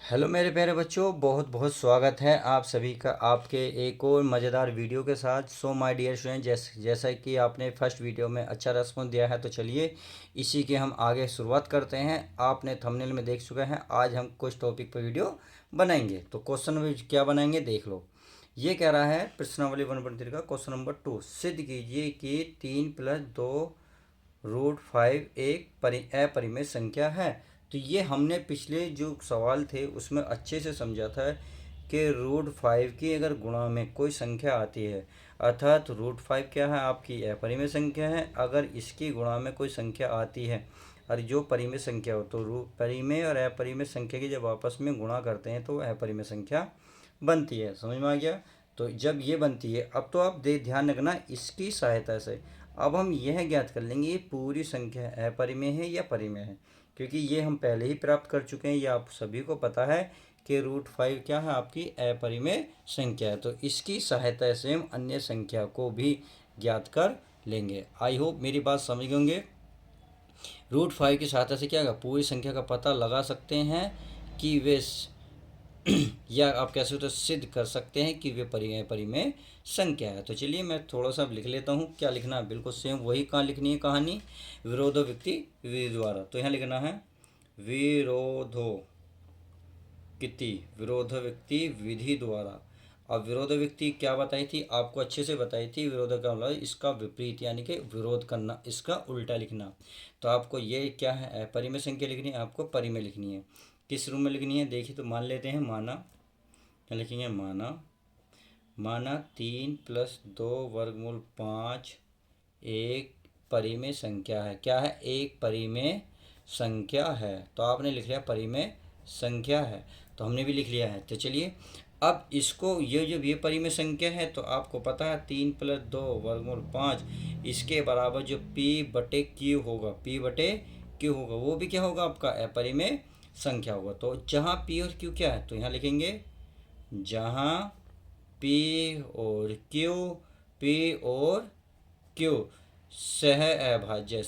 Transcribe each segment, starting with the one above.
Hello मेरे प्यारे बच्चों, बहुत बहुत स्वागत है आप सभी का आपके एक और मज़ेदार वीडियो के साथ। सो माय डियर स्टूडेंट, जैसा कि आपने फर्स्ट वीडियो में अच्छा रेस्पॉन्स दिया है, तो चलिए इसी के हम आगे शुरुआत करते हैं। आपने थंबनेल में देख चुके हैं, आज हम कुछ टॉपिक पर वीडियो बनाएंगे। तो क्वेश्चन में क्या बनाएंगे देख लो। ये कह रहा है प्रश्नावली 1.3 का क्वेश्चन नंबर 2, सिद्ध कीजिए कि 3+2√5 एक अपरिमेय संख्या है। तो ये हमने पिछले जो सवाल थे उसमें अच्छे से समझा था कि √5 की अगर गुणा में कोई संख्या आती है, अर्थात √5 क्या है, आपकी अपरिमेय संख्या है। अगर इसकी गुणा में कोई संख्या आती है और जो परिमेय संख्या हो, तो परिमेय और अपरिमेय संख्या की जब आपस में गुणा करते हैं तो अपरिमेय संख्या बनती है। समझ में आ गया। तो जब ये बनती है, अब तो आप ध्यान रखना, इसकी सहायता से अब हम यह ज्ञात कर लेंगे ये पूरी संख्या अपरिमेय है या परिमेय है, क्योंकि ये हम पहले ही प्राप्त कर चुके हैं। ये आप सभी को पता है कि √5 क्या है, आपकी अपरिमेय संख्या है। तो इसकी सहायता से हम अन्य संख्या को भी ज्ञात कर लेंगे। आई होप मेरी बात समझ गए होंगे। √5 की सहायता से क्या होगा, पूरी संख्या का पता लगा सकते हैं कि वे या आप कैसे तो सिद्ध कर सकते हैं कि वे परिमेय संख्या है। तो चलिए मैं थोड़ा सा लिख लेता हूँ। क्या लिखना है, बिल्कुल सेम वही कहाँ लिखनी है कहानी, विरोधो व्यक्ति विधि द्वारा। तो यहाँ लिखना है विरोधो विरोध व्यक्ति विधि द्वारा। अब विरोध व्यक्ति क्या बताई थी, आपको अच्छे से बताई थी। विरोध का मतलब इसका विपरीत, यानी कि विरोध करना, इसका उल्टा लिखना। तो आपको ये क्या है, परिमेय संख्या लिखनी है, आपको परिमेय लिखनी है। किस रूम में लिखनी है देखिए, तो मान लेते हैं, माना क्या लिखेंगे, माना 3+2√5 एक परिमेय संख्या है। क्या है, एक परिमेय संख्या है। तो आपने लिख लिया परिमेय संख्या है, तो हमने भी लिख लिया है। तो चलिए अब इसको, ये जब ये परिमेय संख्या है तो आपको पता है 3+2√5 इसके बराबर जो P/Q होगा, P/Q होगा, वो भी क्या होगा, आपका अपरिमेय संख्या होगा। तो जहाँ P और Q क्या है, तो यहाँ लिखेंगे जहाँ P और Q, P और Q सह अभाज्य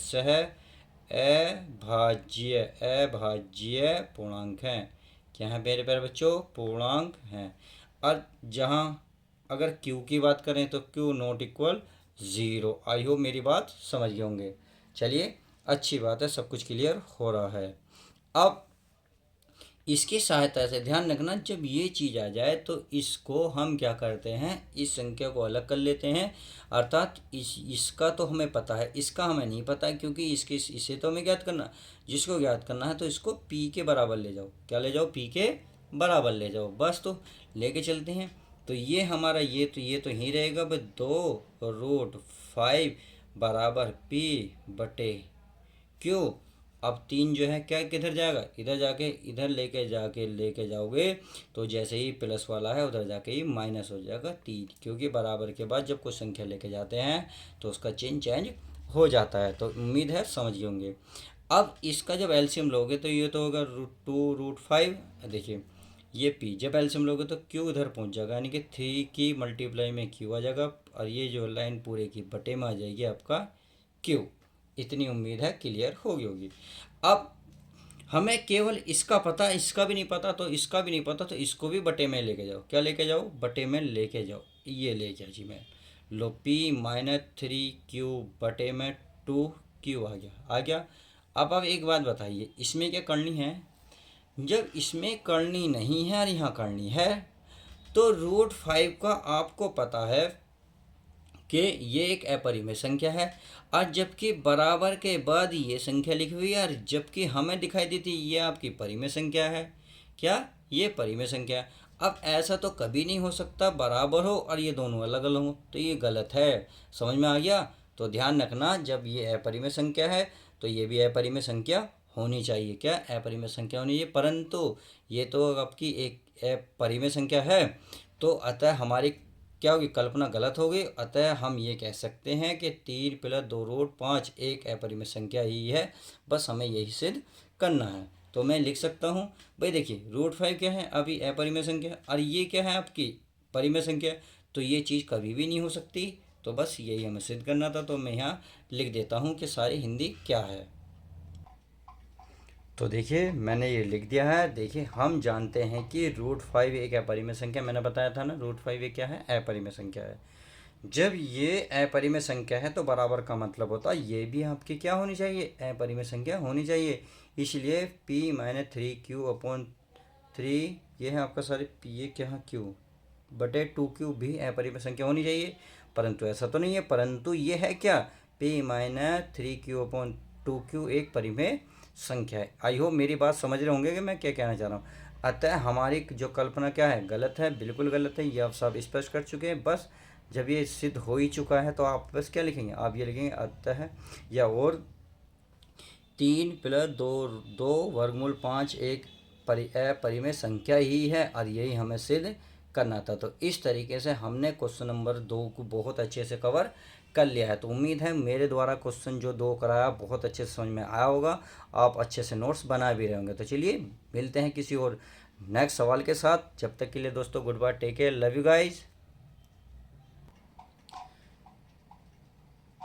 पूर्णांक हैं। क्या है मेरे प्यारे बच्चों, पूर्णांक हैं। और जहाँ अगर Q की बात करें तो Q ≠0। आई होप मेरी बात समझ गए होंगे। चलिए अच्छी बात है, सब कुछ क्लियर हो रहा है। अब इसकी सहायता से ध्यान रखना, जब ये चीज़ आ जाए तो इसको हम क्या करते हैं, इस संख्या को अलग कर लेते हैं। अर्थात इसका तो हमें पता है, इसका हमें नहीं पता है, क्योंकि इसे तो हमें ज्ञात करना। जिसको ज्ञात करना है तो इसको P के बराबर ले जाओ। क्या ले जाओ, P के बराबर ले जाओ। बस तो लेके चलते हैं। तो ये हमारा ये तो ही रहेगा भाई, 2√5 बराबर P/Q। अब 3 जो है क्या किधर जाएगा, इधर जाके इधर लेके जाओगे तो जैसे ही प्लस वाला है उधर जाके ही माइनस हो जाएगा 3, क्योंकि बराबर के बाद जब कोई संख्या लेके जाते हैं तो उसका चिन्ह चेंज हो जाता है। तो उम्मीद है समझ गए होंगे। अब इसका जब एलसीएम लोगे तो ये तो होगा √2√5। देखिए ये P जब एलसीएम लोगे तो Q उधर पहुंच जाएगा, यानी कि 3 की मल्टीप्लाई में Q आ जाएगा, और ये जो लाइन पूरे की बटे में आ जाएगी आपका Q। इतनी उम्मीद है क्लियर होगी। अब हमें केवल इसका पता, इसका भी नहीं पता, तो इसका भी नहीं पता, तो इसको भी बटे में लेके जाओ। क्या लेके जाओ, बटे में लेके जाओ। ये लेके जी मैं लो P-3Q बटे में 2Q आ गया। अब आप एक बात बताइए, इसमें क्या करनी है, जब इसमें करनी नहीं है और यहाँ करनी है, तो √5 का आपको पता है कि ये एक अपरिमेय संख्या है, और जबकि बराबर के बाद ये संख्या लिखी हुई है, और जबकि हमें दिखाई देती ये आपकी परिमेय संख्या है। क्या, ये परिमेय संख्या है। अब ऐसा तो कभी नहीं हो सकता बराबर हो और ये दोनों अलग अलग हो, तो ये गलत है। समझ में आ गया। तो ध्यान रखना, जब ये अपरिमेय संख्या है तो ये भी अपरिमेय संख्या होनी चाहिए। क्या, अपरिमेय संख्या होनी चाहिए, परंतु ये तो आपकी एक परिमेय संख्या है। तो अतः हमारी क्या होगी, कल्पना गलत हो गई। अतः हम ये कह सकते हैं कि 3+2√5 एक अपरिमेय संख्या ही है। बस हमें यही सिद्ध करना है। तो मैं लिख सकता हूँ भाई, देखिए √5 क्या है, अभी अपरिमेय संख्या, और ये क्या है आपकी परिमेय संख्या। तो ये चीज़ कभी भी नहीं हो सकती। तो बस यही हमें सिद्ध करना था। तो मैं यहाँ लिख देता हूँ कि सारी हिंदी क्या है। तो देखिए मैंने ये लिख दिया है। देखिए हम जानते हैं कि √5 एक अपरिमेय संख्या, मैंने बताया था ना √5 एक क्या है, अपरिमेय संख्या है। जब ये अपरिमेय संख्या है तो बराबर का मतलब होता है ये भी आपकी क्या होनी चाहिए, अपरिमेय संख्या होनी चाहिए। इसलिए p-3q/3 ये है आपका सारे ये क्या है q बटे 2q भी अपरिमेय संख्या होनी चाहिए, परंतु ऐसा तो नहीं है। परंतु ये है क्या, p-3q/2q एक परिमेय संख्या है। आई होप मेरी बात समझ रहे होंगे कि मैं क्या कहना चाह रहा हूँ। अतः हमारी जो कल्पना क्या है, गलत है, बिल्कुल गलत है, ये आप सब स्पष्ट कर चुके हैं। बस जब ये सिद्ध हो ही चुका है तो आप बस क्या लिखेंगे, आप ये लिखेंगे अतः या और 3+2 √5 एक अपरिमेय संख्या ही है और यही हमें सिद्ध करना था। तो इस तरीके से हमने क्वेश्चन नंबर 2 को बहुत अच्छे से कवर कर लिया है। तो उम्मीद है मेरे द्वारा क्वेश्चन जो 2 कराया बहुत अच्छे से समझ में आया होगा, आप अच्छे से नोट्स बना भी रहे होंगे। तो चलिए मिलते हैं किसी और नेक्स्ट सवाल के साथ। जब तक के लिए दोस्तों good bye, take care, love you guys.